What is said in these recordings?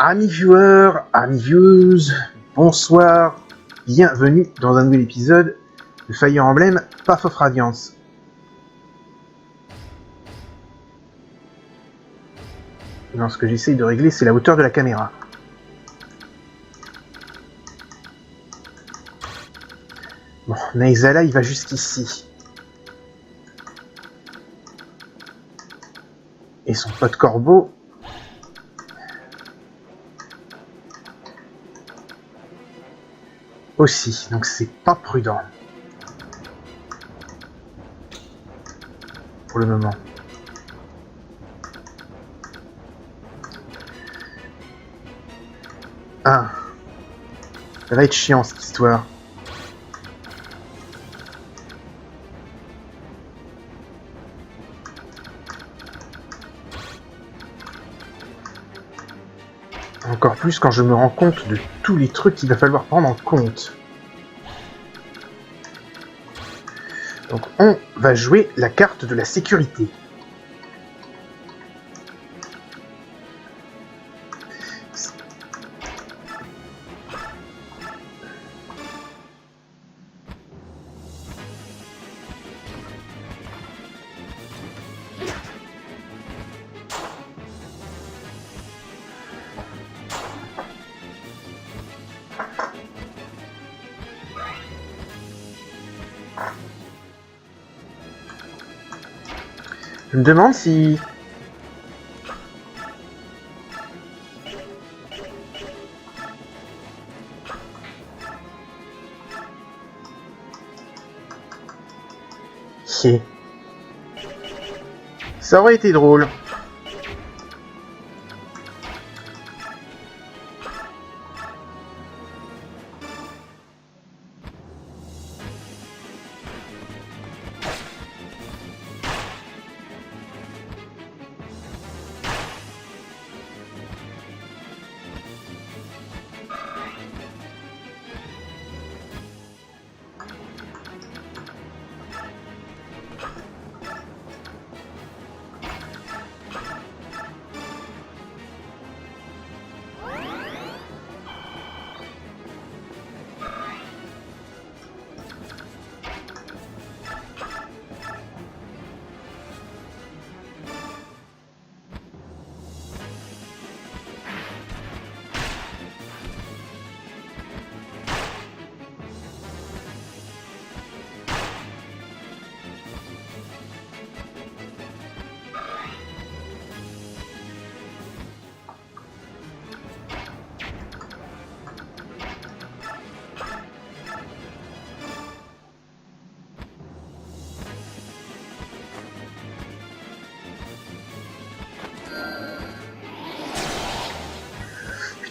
Amis viewers, amis viewers, bonsoir, bienvenue dans un nouvel épisode de Fire Emblem Path of Radiance. Non, ce que j'essaye de régler, c'est la hauteur de la caméra. Bon, Naizala, il va jusqu'ici. Et son pote Corbeau... aussi, donc c'est pas prudent. Pour le moment. Ah. Ça va être chiant cette histoire. Encore plus quand je me rends compte de tous les trucs qu'il va falloir prendre en compte. Donc on va jouer la carte de la sécurité. Je me demande si... Ça aurait été drôle.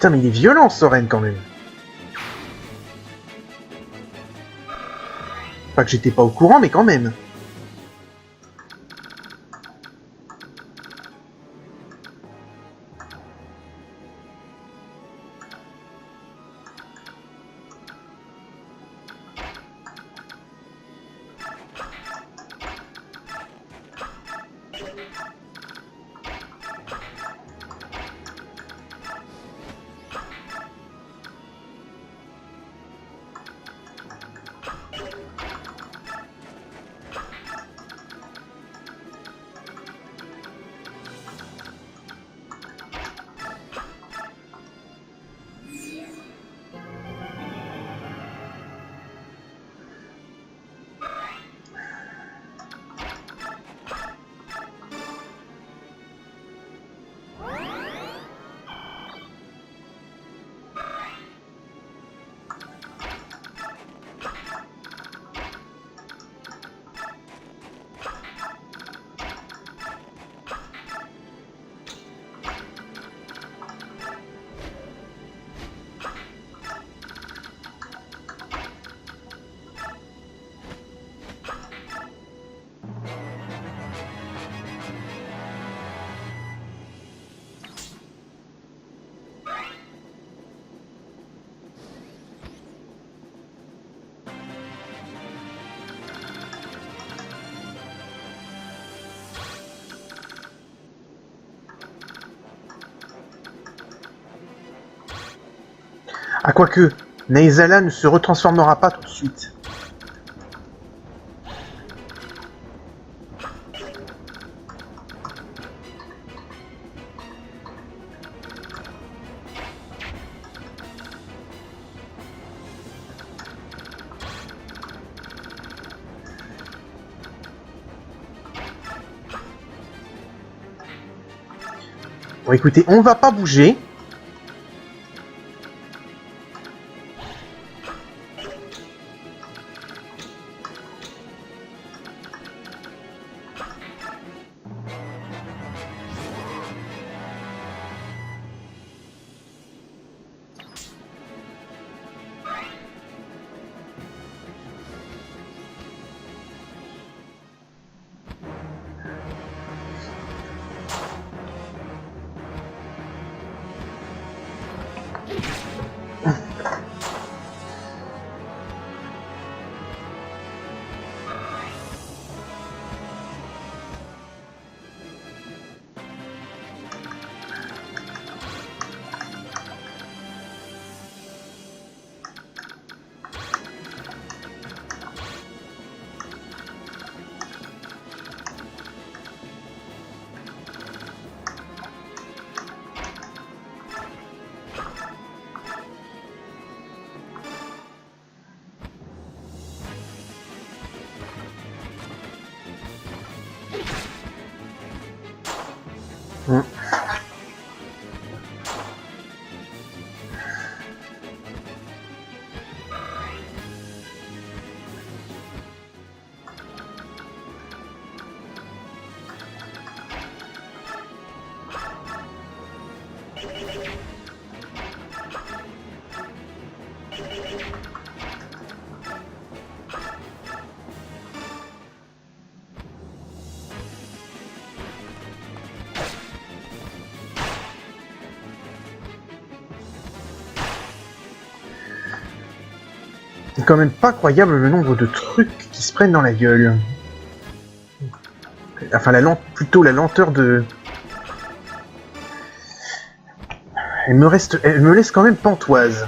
Putain, mais il est violent, Soren, quand même. Pas que j'étais pas au courant, mais quand même. Ah, quoique, Naezala ne se retransformera pas tout de suite. Bon, écoutez, on va pas bouger. C'est quand même pas croyable le nombre de trucs qui se prennent dans la gueule. Enfin, plutôt la lenteur de... Elle me laisse quand même pantoise.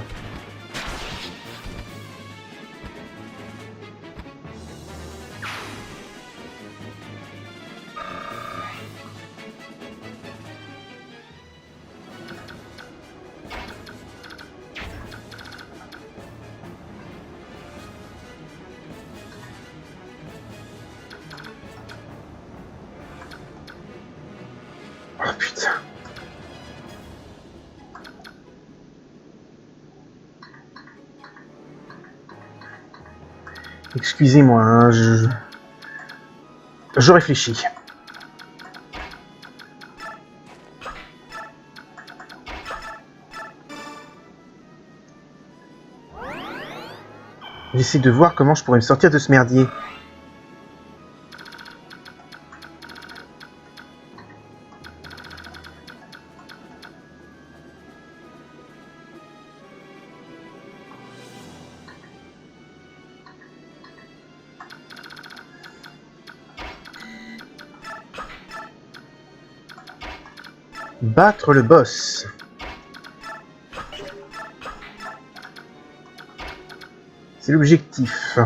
Oh putain. Excusez-moi, hein, je réfléchis. J'essaie de voir comment je pourrais me sortir de ce merdier. Battre le boss. C'est l'objectif.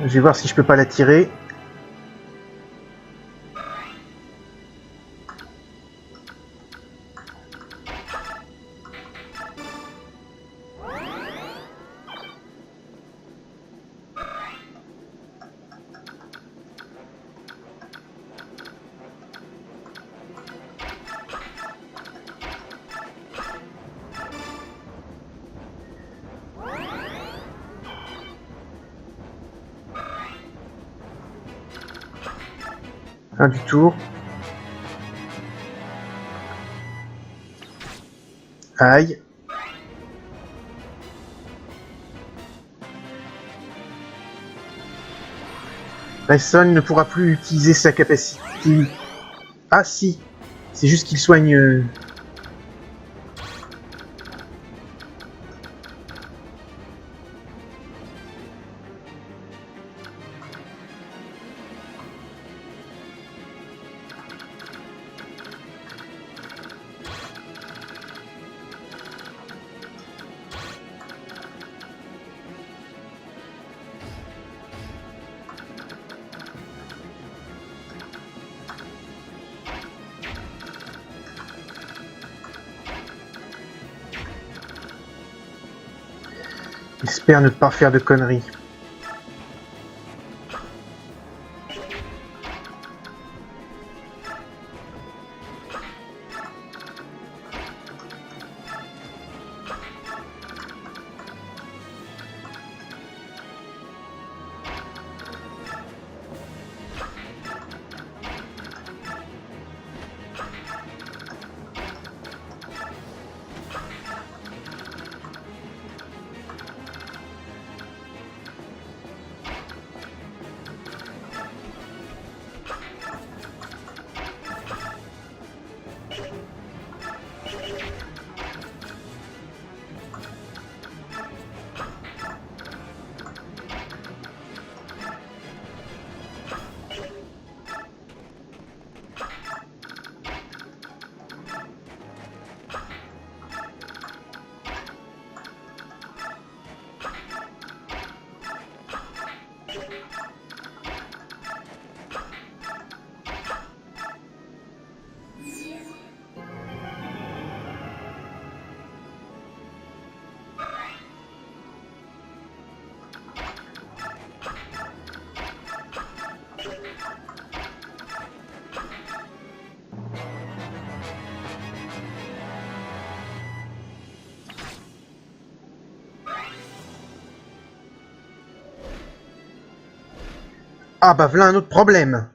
Je vais voir si je peux pas la tirer. Fin du tour. Aïe. Bryson ne pourra plus utiliser sa capacité. Ah si, c'est juste qu'il soigne... J'espère ne pas faire de conneries. Ah bah voilà un autre problème.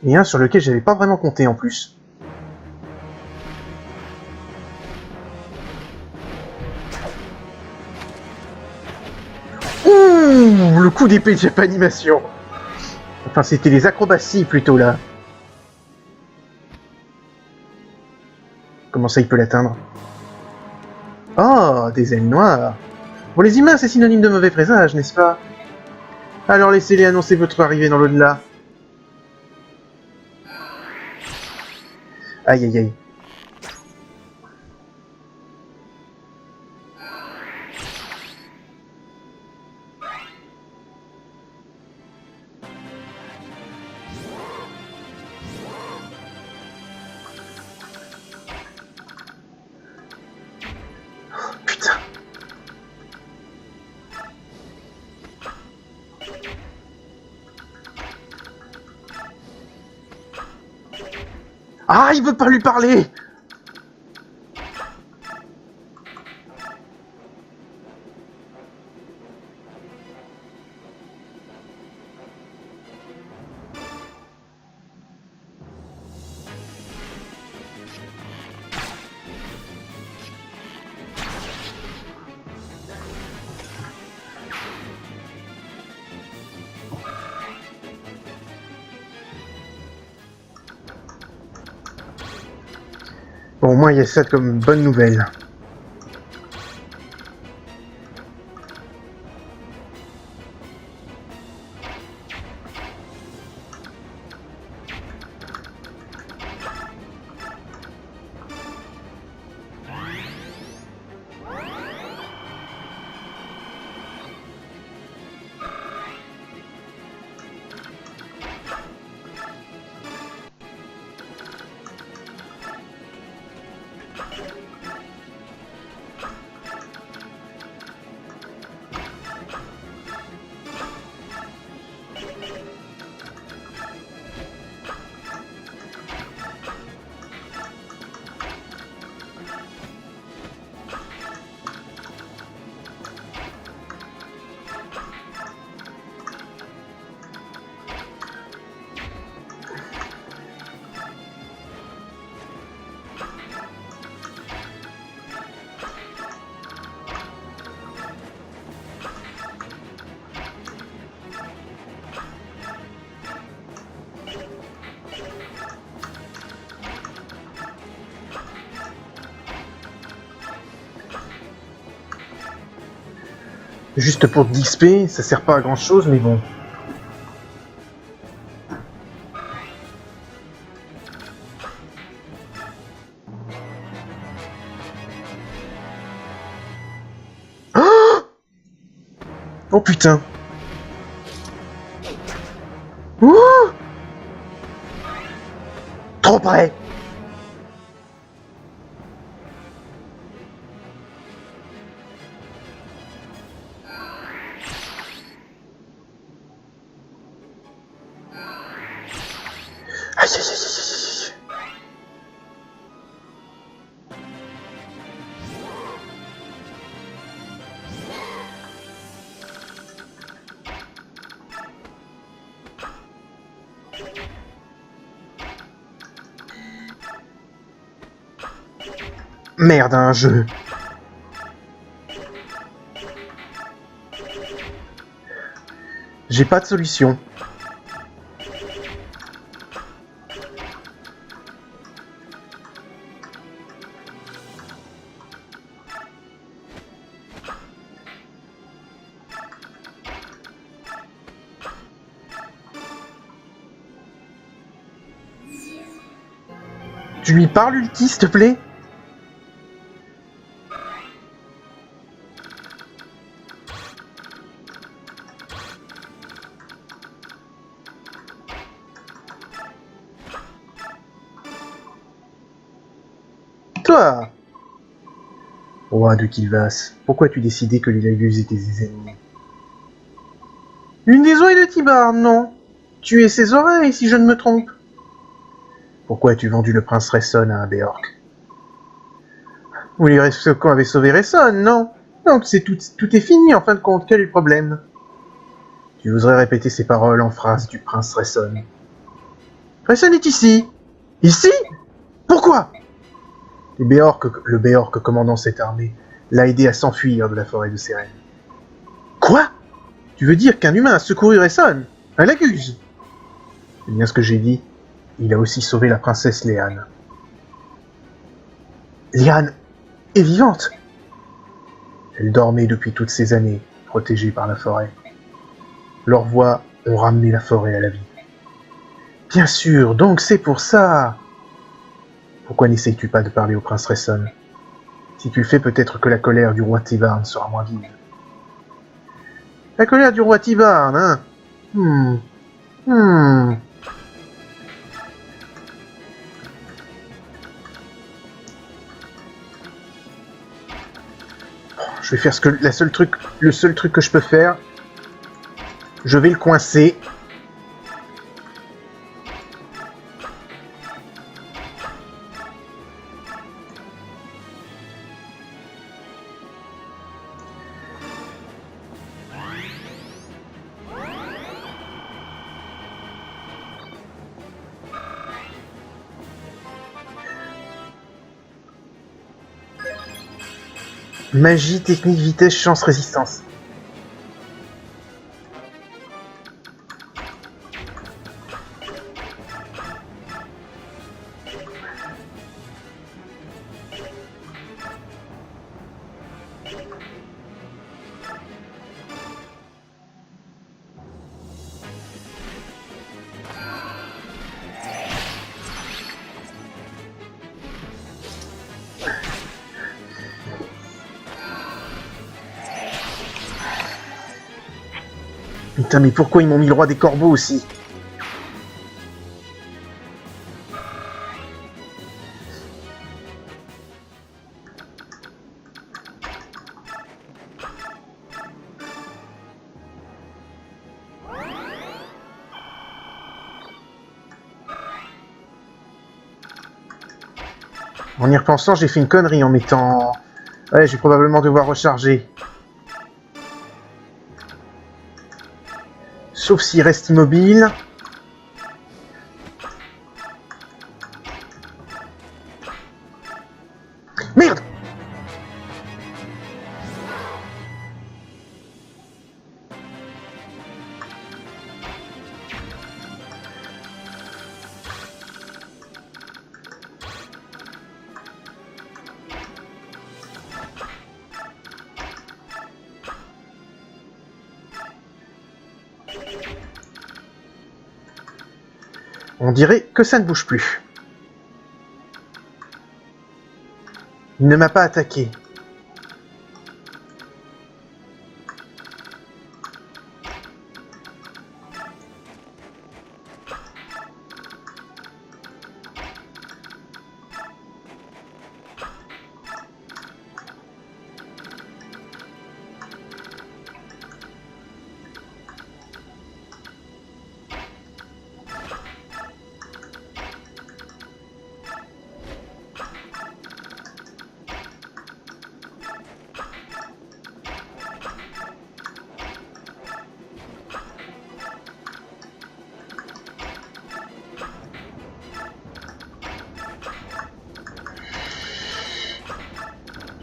Et un sur lequel j'avais pas vraiment compté en plus. Ouh, le coup d'épée de Japanimation. Enfin, c'était les acrobaties plutôt là. Comment ça, il peut l'atteindre? Oh, des ailes noires. Pour les humains, c'est synonyme de mauvais présage, n'est-ce pas? Alors laissez-les annoncer votre arrivée dans l'au-delà. Aïe aïe aïe. Putain. Ah, il veut pas lui parler. Bon, au moins il y a ça comme bonne nouvelle. Juste pour d'XP, ça sert pas à grand chose, mais bon. Oh putain. Ouh! Trop près! Aïe, aïe, aïe, aïe, aïe. Merde, un jeu. J'ai pas de solution. Tu lui parles, Ulti, s'il te plaît? Toi! Roi de Kilvas, pourquoi as-tu décidé que les Lagus étaient ses ennemis? Une des oreilles de Tibar, non. Tu es ses oreilles, si je ne me trompe. Pourquoi as-tu vendu le prince Resson à un Béorc? Vous les Rescocons avaient sauvé Resson, non? Donc tout est fini en fin de compte, quel est le problème? Tu oserais répéter ces paroles en phrase du prince Resson. Resson est ici. Ici? Pourquoi? Le Béorc commandant cette armée l'a aidé à s'enfuir de la forêt de Sérène. Quoi? Tu veux dire qu'un humain a secouru Resson? Un Lagus? C'est bien ce que j'ai dit. Il a aussi sauvé la princesse Léane. Léane est vivante. Elle dormait depuis toutes ces années, protégée par la forêt. Leurs voix ont ramené la forêt à la vie. Bien sûr, donc c'est pour ça. Pourquoi n'essayes-tu pas de parler au prince Resson? Si tu le fais, peut-être que la colère du roi Tibarn sera moins vive. La colère du roi Tibarn, hein? Je vais faire le seul truc que je peux faire. Je vais le coincer. Magie, technique, vitesse, chance, résistance. Putain, mais pourquoi ils m'ont mis le roi des corbeaux aussi? En y repensant, j'ai fait une connerie en mettant... Ouais, je vais probablement devoir recharger. Sauf s'il reste immobile. Merde! On dirait que ça ne bouge plus. Il ne m'a pas attaqué.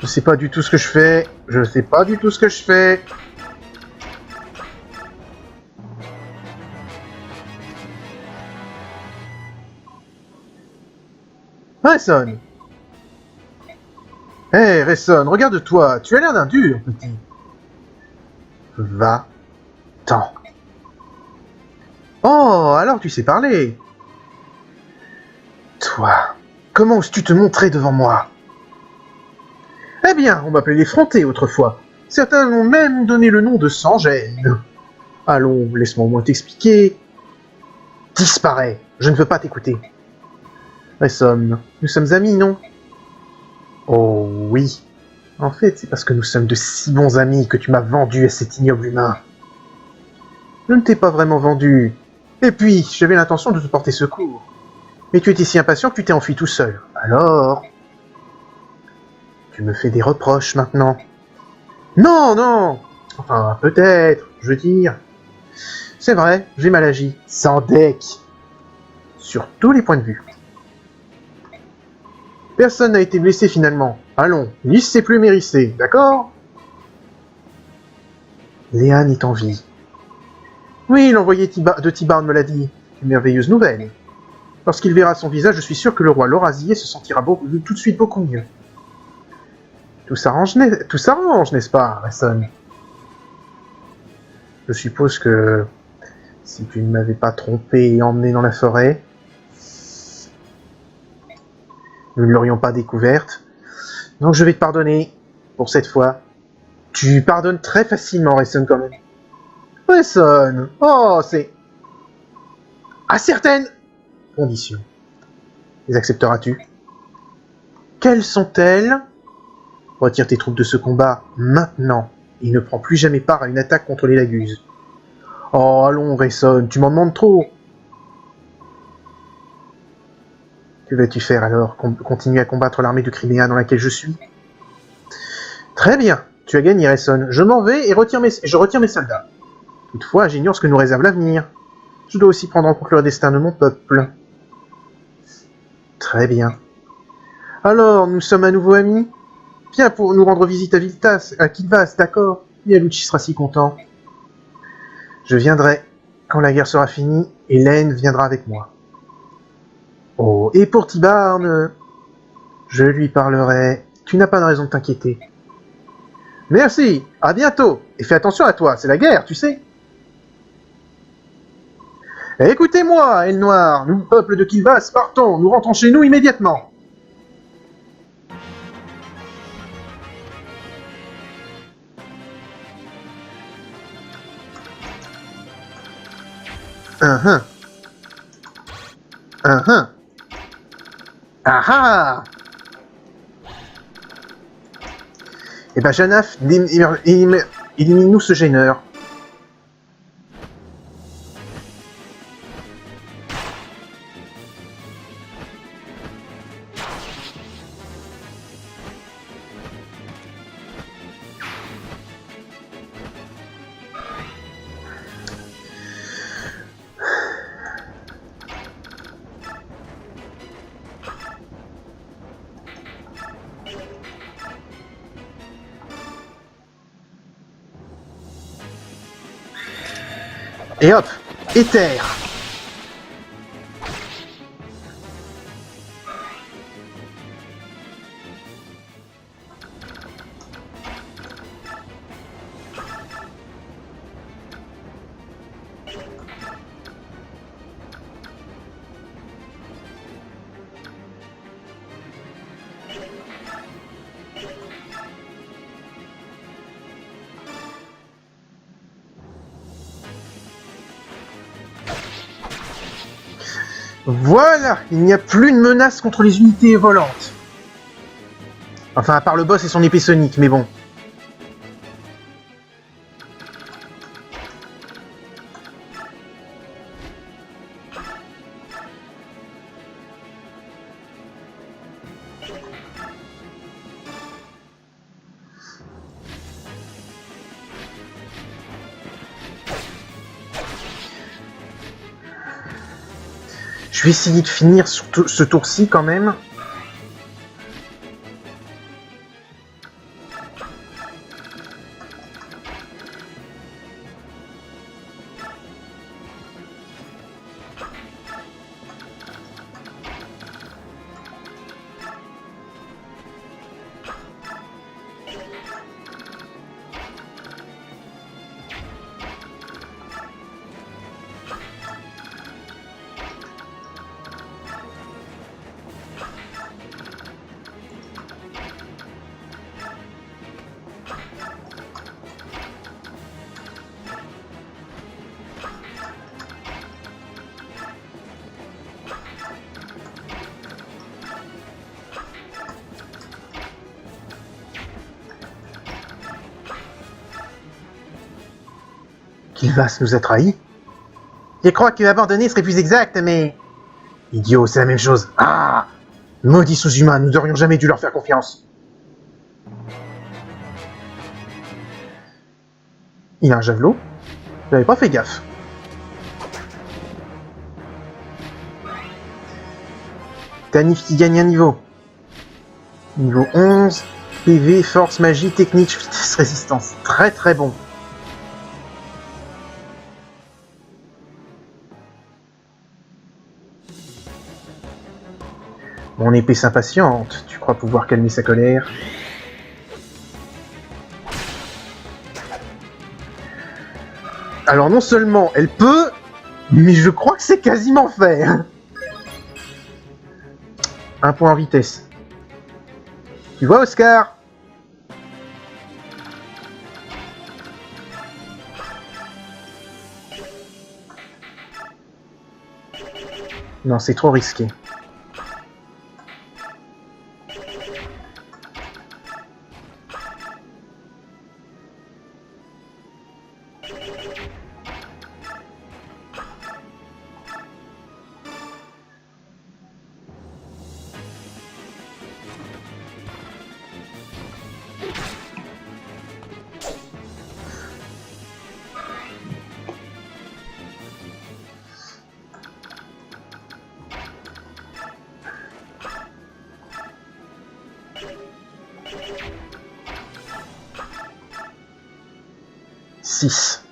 Je sais pas du tout ce que je fais. Je sais pas du tout ce que je fais. Rayson! Hé, Rayson, regarde-toi. Tu as l'air d'un dur, petit. Va-t'en. Oh, alors tu sais parler. Toi, comment oses-tu te montrer devant moi? Eh bien, on m'appelait l'effronté autrefois. Certains m'ont même donné le nom de sans-gêne. Allons, laisse-moi au moins t'expliquer. Disparais, je ne veux pas t'écouter. Rayson, nous sommes amis, non? Oh oui. En fait, c'est parce que nous sommes de si bons amis que tu m'as vendu à cet ignoble humain. Je ne t'ai pas vraiment vendu. Et puis, j'avais l'intention de te porter secours. Mais tu étais si impatient que tu t'es enfui tout seul. Alors... Tu me fais des reproches maintenant. Non, non. Enfin, peut-être, je veux dire. C'est vrai, j'ai mal agi. Sans deck. Sur tous les points de vue. Personne n'a été blessé finalement. Allons, lisse ses plumes hérissées, d'accord? Léane est en vie. Oui, l'envoyé de Tibard me l'a dit. Une merveilleuse nouvelle. Lorsqu'il verra son visage, je suis sûr que le roi Lorazier se sentira tout de suite beaucoup mieux. Tout s'arrange, n'est-ce pas, Rayson? Je suppose que si tu ne m'avais pas trompé et emmené dans la forêt, nous ne l'aurions pas découverte. Donc je vais te pardonner pour cette fois. Tu pardonnes très facilement, Rayson, quand même. Rayson, oh, c'est... À certaines conditions. Les accepteras-tu? Quelles sont-elles? Retire tes troupes de ce combat maintenant et ne prends plus jamais part à une attaque contre les Laguses. Oh, allons, Rayson, tu m'en demandes trop. Que vas-tu faire alors? Continuer à combattre l'armée de Crimea dans laquelle je suis? Très bien, tu as gagné, Rayson. Je m'en vais et je retire mes soldats. Toutefois, j'ignore ce que nous réserve l'avenir. Je dois aussi prendre en compte le destin de mon peuple. Très bien. Alors, nous sommes à nouveau amis? Viens pour nous rendre visite à Kilvas, d'accord? Yaluchi sera si content. Je viendrai quand la guerre sera finie et Laine viendra avec moi. Oh, et pour Tibarn, je lui parlerai. Tu n'as pas de raison de t'inquiéter. Merci, à bientôt, et fais attention à toi, c'est la guerre, tu sais. Écoutez-moi, Aile Noire, nous, peuple de Kilvas, partons, nous rentrons chez nous immédiatement. Ah ah. Eh ben, Janaf, élimine-nous ce gêneur. Et hop, éther. Voilà, il n'y a plus de menace contre les unités volantes. Enfin, à part le boss et son épée sonique, mais bon. Je vais essayer de finir sur ce tour-ci quand même. Killmas nous a trahis. Je crois que abandonner serait plus exact, mais... Idiot, c'est la même chose. Ah! Maudits sous-humains, nous n'aurions jamais dû leur faire confiance. Il a un javelot. J'avais pas fait gaffe. Tanif qui gagne un niveau. Niveau 11. PV, force, magie, technique, vitesse, résistance. Très très bon. Mon épée s'impatiente. Tu crois pouvoir calmer sa colère? Alors non seulement elle peut, mais je crois que c'est quasiment fait. Un point en vitesse. Tu vois, Oscar? Non, c'est trop risqué. Six.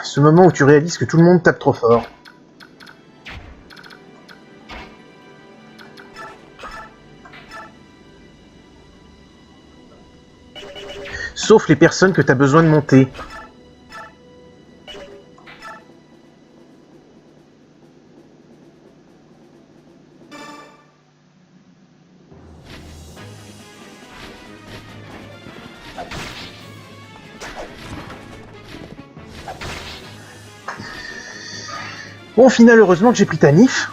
Ce moment où tu réalises que tout le monde tape trop fort. Sauf les personnes que tu as besoin de monter. Bon, au final, heureusement que j'ai pris Tanif.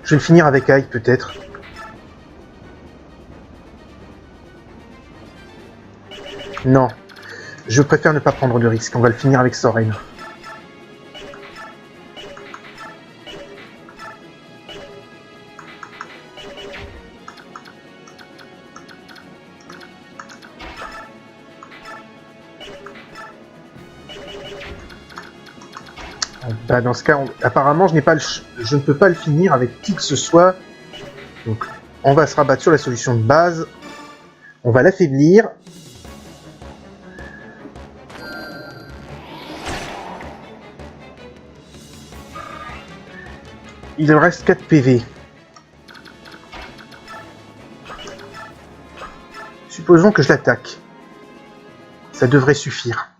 Je vais finir avec Ike, peut-être. Non. Je préfère ne pas prendre de risque. On va le finir avec Soren. Bah, dans ce cas, apparemment, je ne peux pas le finir avec qui que ce soit. Donc, on va se rabattre sur la solution de base. On va l'affaiblir. Il me reste 4 PV. Supposons que je l'attaque. Ça devrait suffire.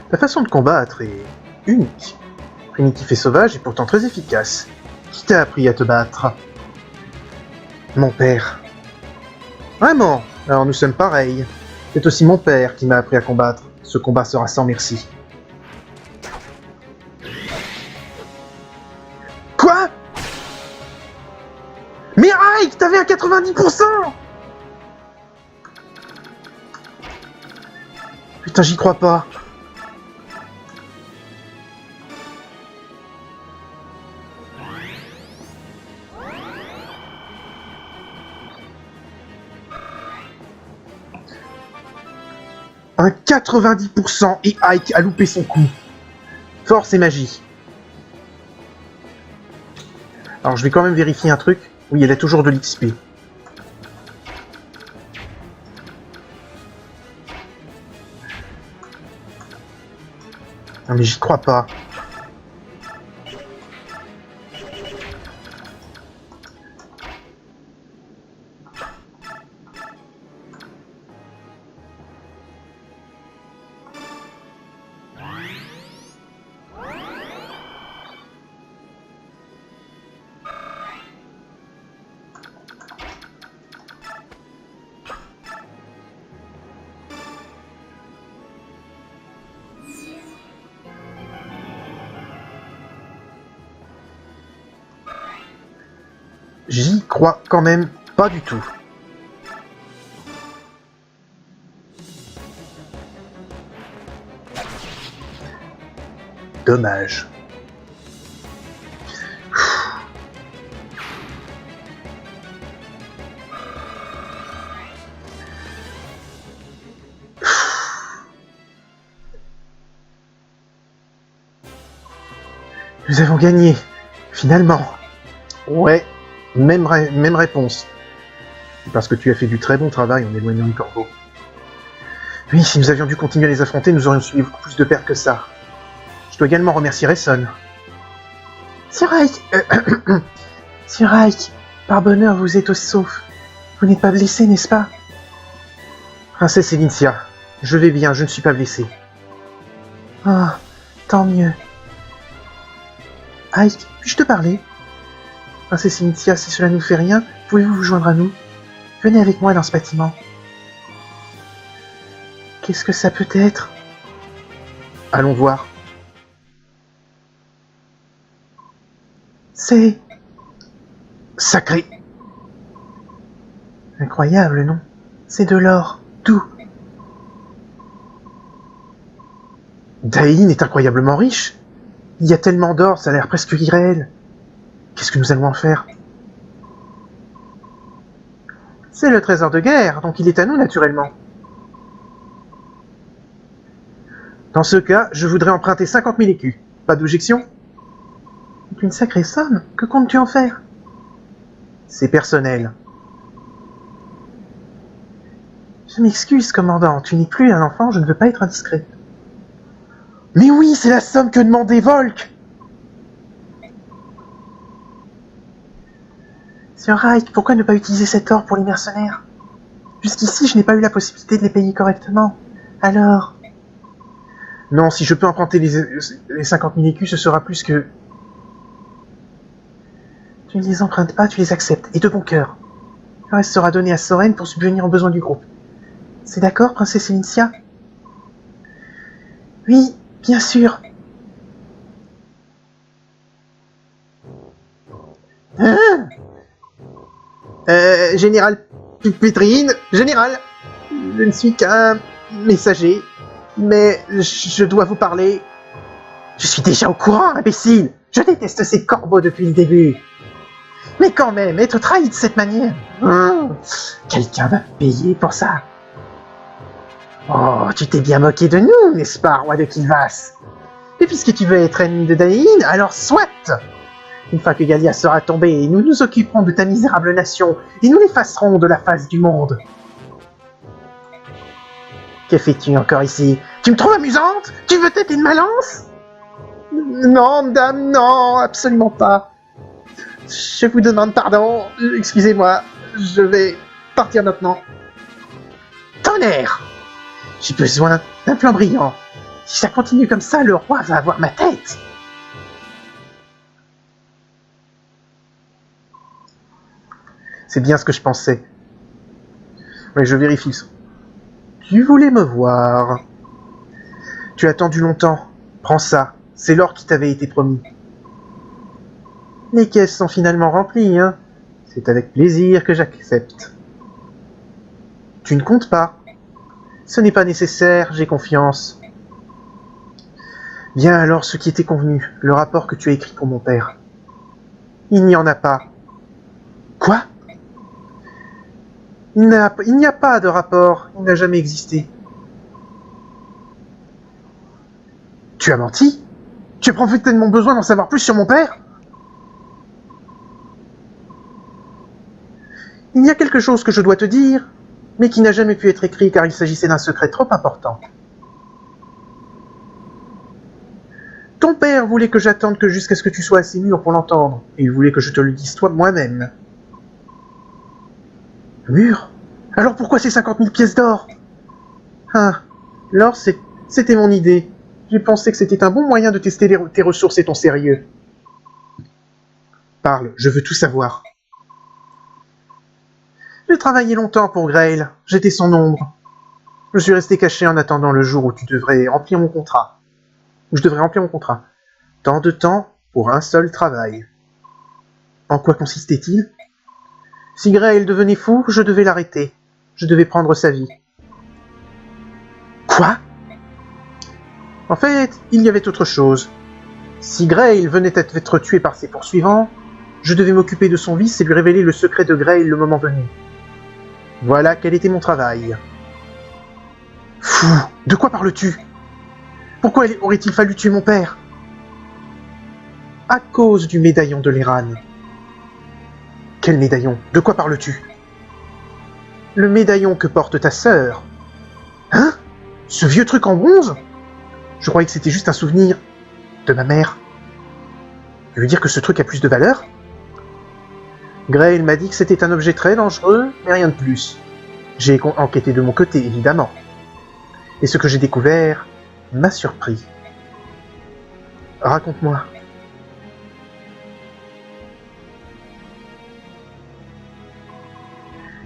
Ta façon de combattre est unique. Primitif et sauvage et pourtant très efficace. Qui t'a appris à te battre? Mon père. Vraiment? Alors nous sommes pareils. C'est aussi mon père qui m'a appris à combattre. Ce combat sera sans merci. Quoi? Mais Ike, t'avais à 90%! Putain, j'y crois pas. Un 90% et Ike a loupé son coup. Force et magie. Alors je vais quand même vérifier un truc. Oui, elle a toujours de l'XP. Non mais j'y crois pas. J'y crois quand même pas du tout. Dommage. Nous avons gagné, finalement. Ouais, même réponse. Parce que tu as fait du très bon travail en éloignant les corbeaux. Oui, si nous avions dû continuer à les affronter, nous aurions suivi beaucoup plus de pertes que ça. Je dois également remercier Rayson. Sir Ike, Sir Ike, par bonheur, vous êtes aussi sauf. Vous n'êtes pas blessé, n'est-ce pas? Princesse Elincia, je vais bien, je ne suis pas blessé. Ah, tant mieux. Ike, puis-je te parler? Princesse Elincia, si cela ne vous fait rien, pouvez-vous vous joindre à nous? Venez avec moi dans ce bâtiment. Qu'est-ce que ça peut être? Allons voir. C'est... sacré. Incroyable, non? C'est de l'or. Tout. Daïn est incroyablement riche. Il y a tellement d'or, ça a l'air presque irréel. Qu'est-ce que nous allons en faire? C'est le trésor de guerre, donc il est à nous naturellement. Dans ce cas, je voudrais emprunter 50 000 écus. Pas d'objection? C'est une sacrée somme. Que comptes-tu en faire? C'est personnel. Je m'excuse, commandant. Tu n'es plus un enfant, je ne veux pas être indiscret. Mais oui, c'est la somme que demandait Volk. Sir Ike, pourquoi ne pas utiliser cet or pour les mercenaires? Jusqu'ici, je n'ai pas eu la possibilité de les payer correctement. Alors... Non, si je peux emprunter les 50 000 écus, ce sera plus que... Tu ne les empruntes pas, tu les acceptes, et de bon cœur. Le reste sera donné à Soren pour subvenir aux besoins du groupe. C'est d'accord, princesse Elincia? Oui, bien sûr. Hein? Général Pétrine, général, je ne suis qu'un messager, mais je dois vous parler. Je suis déjà au courant, imbécile. Je déteste ces corbeaux depuis le début. Mais quand même, être trahi de cette manière... quelqu'un va payer pour ça. Oh, tu t'es bien moqué de nous, n'est-ce pas, roi de Kilvas? Et puisque tu veux être ennemi de Daïn, alors soit! Une fois que Galia sera tombée, nous nous occuperons de ta misérable nation et nous l'effacerons de la face du monde. Que fais-tu encore ici? Tu me trouves amusante? Tu veux têter de ma lance? Non, dame, non, absolument pas. Je vous demande pardon, excusez-moi, je vais partir maintenant. Tonnerre! J'ai besoin d'un plan brillant. Si ça continue comme ça, le roi va avoir ma tête. C'est bien ce que je pensais. Mais je vérifie. Tu voulais me voir. Tu as attendu longtemps. Prends ça. C'est l'or qui t'avait été promis. Les caisses sont finalement remplies, hein. C'est avec plaisir que j'accepte. Tu ne comptes pas. Ce n'est pas nécessaire, j'ai confiance. Bien alors ce qui était convenu, le rapport que tu as écrit pour mon père. Il n'y en a pas. Quoi? Il n'y a pas de rapport, il n'a jamais existé. Tu as menti? Tu as profité de mon besoin d'en savoir plus sur mon père? Il y a quelque chose que je dois te dire, mais qui n'a jamais pu être écrit car il s'agissait d'un secret trop important. Ton père voulait que j'attende que jusqu'à ce que tu sois assez mûr pour l'entendre, et il voulait que je te le dise toi moi-même. Mûr? Alors pourquoi ces 50 000 pièces d'or? Ah, l'or c'était mon idée. J'ai pensé que c'était un bon moyen de tester tes ressources et ton sérieux. Parle, je veux tout savoir. J'ai travaillé longtemps pour Grail, j'étais son ombre. Je suis resté caché en attendant le jour où tu devrais remplir mon contrat. Où je devrais remplir mon contrat. Tant de temps pour un seul travail. En quoi consistait-il? Si Grail devenait fou, je devais l'arrêter. Je devais prendre sa vie. Quoi? En fait, il y avait autre chose. Si Grail venait à être tué par ses poursuivants, je devais m'occuper de son vice et lui révéler le secret de Grail le moment venu. Voilà quel était mon travail. Fou, de quoi parles-tu? Pourquoi aurait-il fallu tuer mon père? À cause du médaillon de l'Eran. Quel médaillon? De quoi parles-tu? Le médaillon que porte ta sœur. Hein? Ce vieux truc en bronze? Je croyais que c'était juste un souvenir de ma mère. Tu veux dire que ce truc a plus de valeur? Grail m'a dit que c'était un objet très dangereux, mais rien de plus. J'ai enquêté de mon côté, évidemment. Et ce que j'ai découvert m'a surpris. Raconte-moi.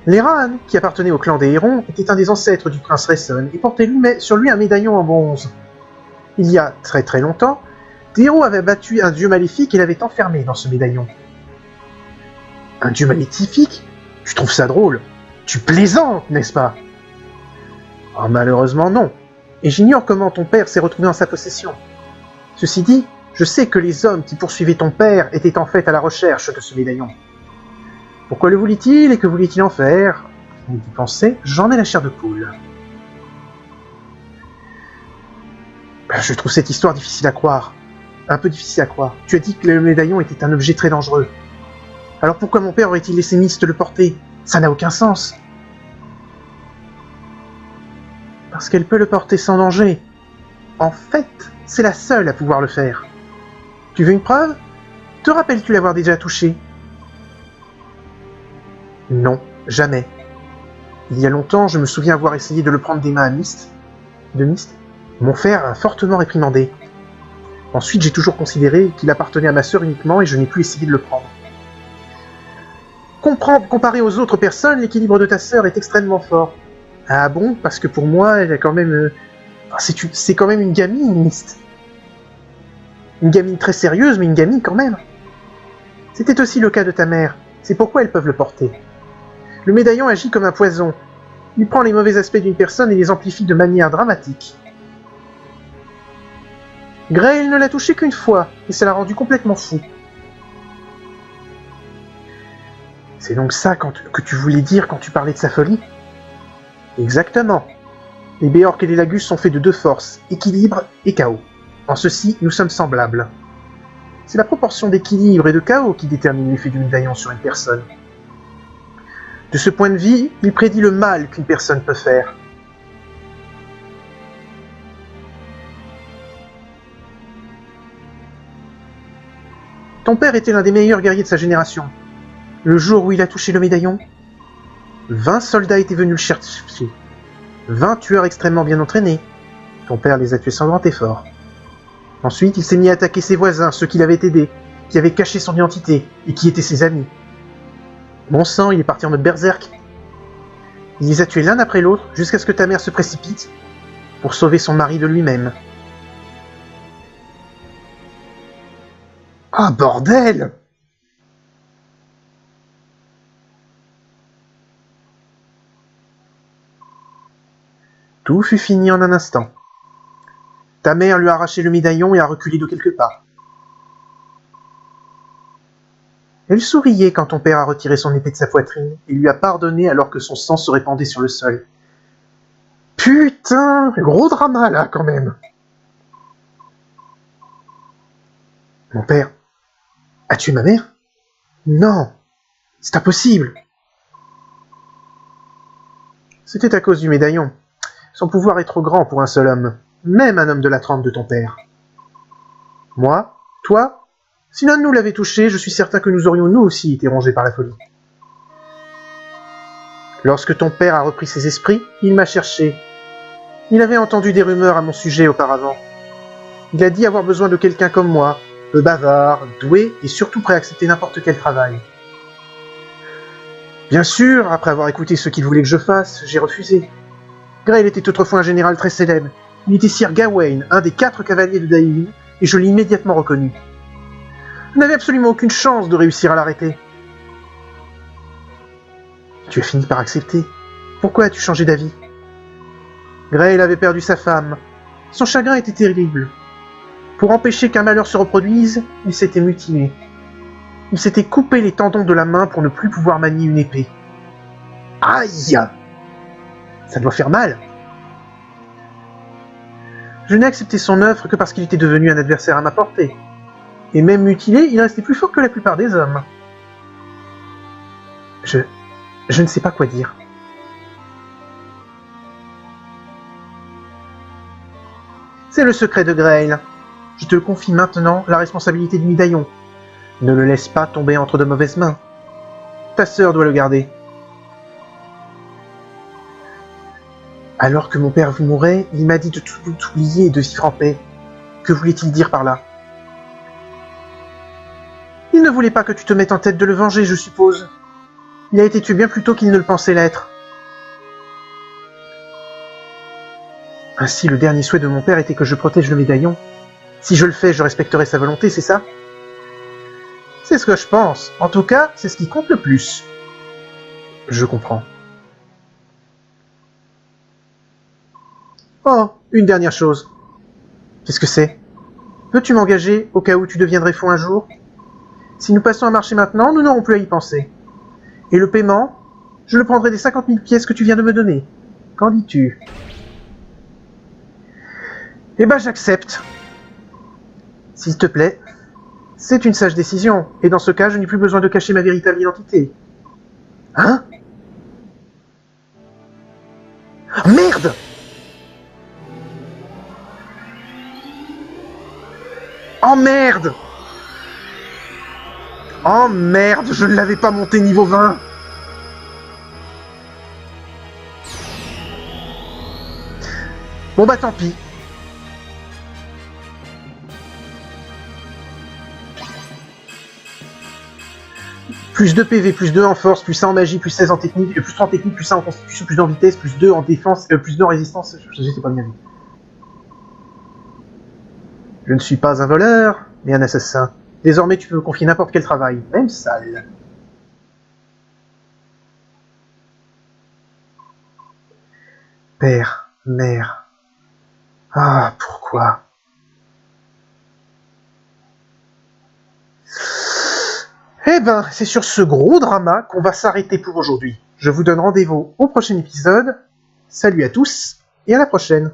L'Eran, qui appartenait au clan des Hérons, était un des ancêtres du prince Rayson et portait sur lui un médaillon en bronze. Il y a très très longtemps, des héros avaient battu un dieu maléfique et l'avaient enfermé dans ce médaillon. Un dieu maléfique? Tu trouves ça drôle? Tu plaisantes, n'est-ce pas? Oh, malheureusement non, et j'ignore comment ton père s'est retrouvé en sa possession. Ceci dit, je sais que les hommes qui poursuivaient ton père étaient en fait à la recherche de ce médaillon. Pourquoi le voulait-il et que voulait-il en faire? Vous pensez, j'en ai la chair de poule. Je trouve cette histoire difficile à croire. Un peu difficile à croire. Tu as dit que le médaillon était un objet très dangereux. Alors pourquoi mon père aurait-il laissé Mist le porter? Ça n'a aucun sens. Parce qu'elle peut le porter sans danger. En fait, c'est la seule à pouvoir le faire. Tu veux une preuve? Te rappelles-tu l'avoir déjà touché? Non, jamais. Il y a longtemps, je me souviens avoir essayé de le prendre des mains à Mist. De Mist? Mon frère a fortement réprimandé. Ensuite, j'ai toujours considéré qu'il appartenait à ma sœur uniquement et je n'ai plus essayé de le prendre. Comparé aux autres personnes, l'équilibre de ta sœur est extrêmement fort. Ah bon? Parce que pour moi, elle a quand même... c'est quand même une gamine, Mist. Une gamine très sérieuse, mais une gamine quand même. C'était aussi le cas de ta mère. C'est pourquoi elles peuvent le porter. Le médaillon agit comme un poison. Il prend les mauvais aspects d'une personne et les amplifie de manière dramatique. Grail ne l'a touché qu'une fois, et ça l'a rendu complètement fou. C'est donc ça que tu voulais dire quand tu parlais de sa folie? Exactement. Les Béorques et les Lagus sont faits de deux forces, équilibre et chaos. En ceci, nous sommes semblables. C'est la proportion d'équilibre et de chaos qui détermine l'effet du médaillon sur une personne. De ce point de vue, il prédit le mal qu'une personne peut faire. Ton père était l'un des meilleurs guerriers de sa génération. Le jour où il a touché le médaillon, 20 soldats étaient venus le chercher. 20 tueurs extrêmement bien entraînés. Ton père les a tués sans grand effort. Ensuite, il s'est mis à attaquer ses voisins, ceux qui l'avaient aidé, qui avaient caché son identité et qui étaient ses amis. Bon sang, il est parti en mode berserk. Il les a tués l'un après l'autre jusqu'à ce que ta mère se précipite pour sauver son mari de lui-même. Ah, bordel! Tout fut fini en un instant. Ta mère lui a arraché le médaillon et a reculé de quelques pas. Elle souriait quand ton père a retiré son épée de sa poitrine et lui a pardonné alors que son sang se répandait sur le sol. Putain, gros drama là quand même. Mon père a tué ma mère? Non, c'est impossible. C'était à cause du médaillon. Son pouvoir est trop grand pour un seul homme, même un homme de la trempe de ton père. Moi, toi, si l'un de nous l'avait touché, je suis certain que nous aurions nous aussi été rongés par la folie. Lorsque ton père a repris ses esprits, il m'a cherché. Il avait entendu des rumeurs à mon sujet auparavant. Il a dit avoir besoin de quelqu'un comme moi, peu bavard, doué et surtout prêt à accepter n'importe quel travail. Bien sûr, après avoir écouté ce qu'il voulait que je fasse, j'ai refusé. Grail était autrefois un général très célèbre. Il était Sir Gawain, un des 4 cavaliers de Daïn, et je l'ai immédiatement reconnu. Je n'avais absolument aucune chance de réussir à l'arrêter. Tu as fini par accepter. Pourquoi as-tu changé d'avis? Grail avait perdu sa femme. Son chagrin était terrible. Pour empêcher qu'un malheur se reproduise, il s'était mutilé. Il s'était coupé les tendons de la main pour ne plus pouvoir manier une épée. Aïe! Ça doit faire mal. Je n'ai accepté son offre que parce qu'il était devenu un adversaire à ma portée. Et même mutilé, il restait plus fort que la plupart des hommes. Je ne sais pas quoi dire. C'est le secret de Grail. Je te confie maintenant la responsabilité du médaillon. Ne le laisse pas tomber entre de mauvaises mains. Ta sœur doit le garder. Alors que mon père mourait, il m'a dit de tout oublier et de s'y frapper. Que voulait-il dire par là? Il ne voulait pas que tu te mettes en tête de le venger, je suppose. Il a été tué bien plus tôt qu'il ne le pensait l'être. Ainsi, le dernier souhait de mon père était que je protège le médaillon. Si je le fais, je respecterai sa volonté, c'est ça? C'est ce que je pense. En tout cas, c'est ce qui compte le plus. Je comprends. Oh, une dernière chose. Qu'est-ce que c'est? Veux-tu m'engager au cas où tu deviendrais fou un jour? Si nous passons à marcher maintenant, nous n'aurons plus à y penser. Et le paiement? Je le prendrai des 50 000 pièces que tu viens de me donner. Qu'en dis-tu? Eh ben, j'accepte. S'il te plaît. C'est une sage décision, et dans ce cas, je n'ai plus besoin de cacher ma véritable identité. Hein? Merde! Oh merde! Oh merde, je ne l'avais pas monté niveau 20! Bon bah tant pis. Plus 2 PV, plus 2 en force, plus 1 en magie, plus 16 en technique, plus 3 en technique, plus 1 en constitution, plus 2 en vitesse, plus 2 en défense, plus 2 en résistance. Je sais pas bien vu. Je ne suis pas un voleur, mais un assassin. Désormais, tu peux me confier n'importe quel travail, même sale. Père, mère. Ah, pourquoi? Eh ben, c'est sur ce gros drama qu'on va s'arrêter pour aujourd'hui. Je vous donne rendez-vous au prochain épisode. Salut à tous et à la prochaine.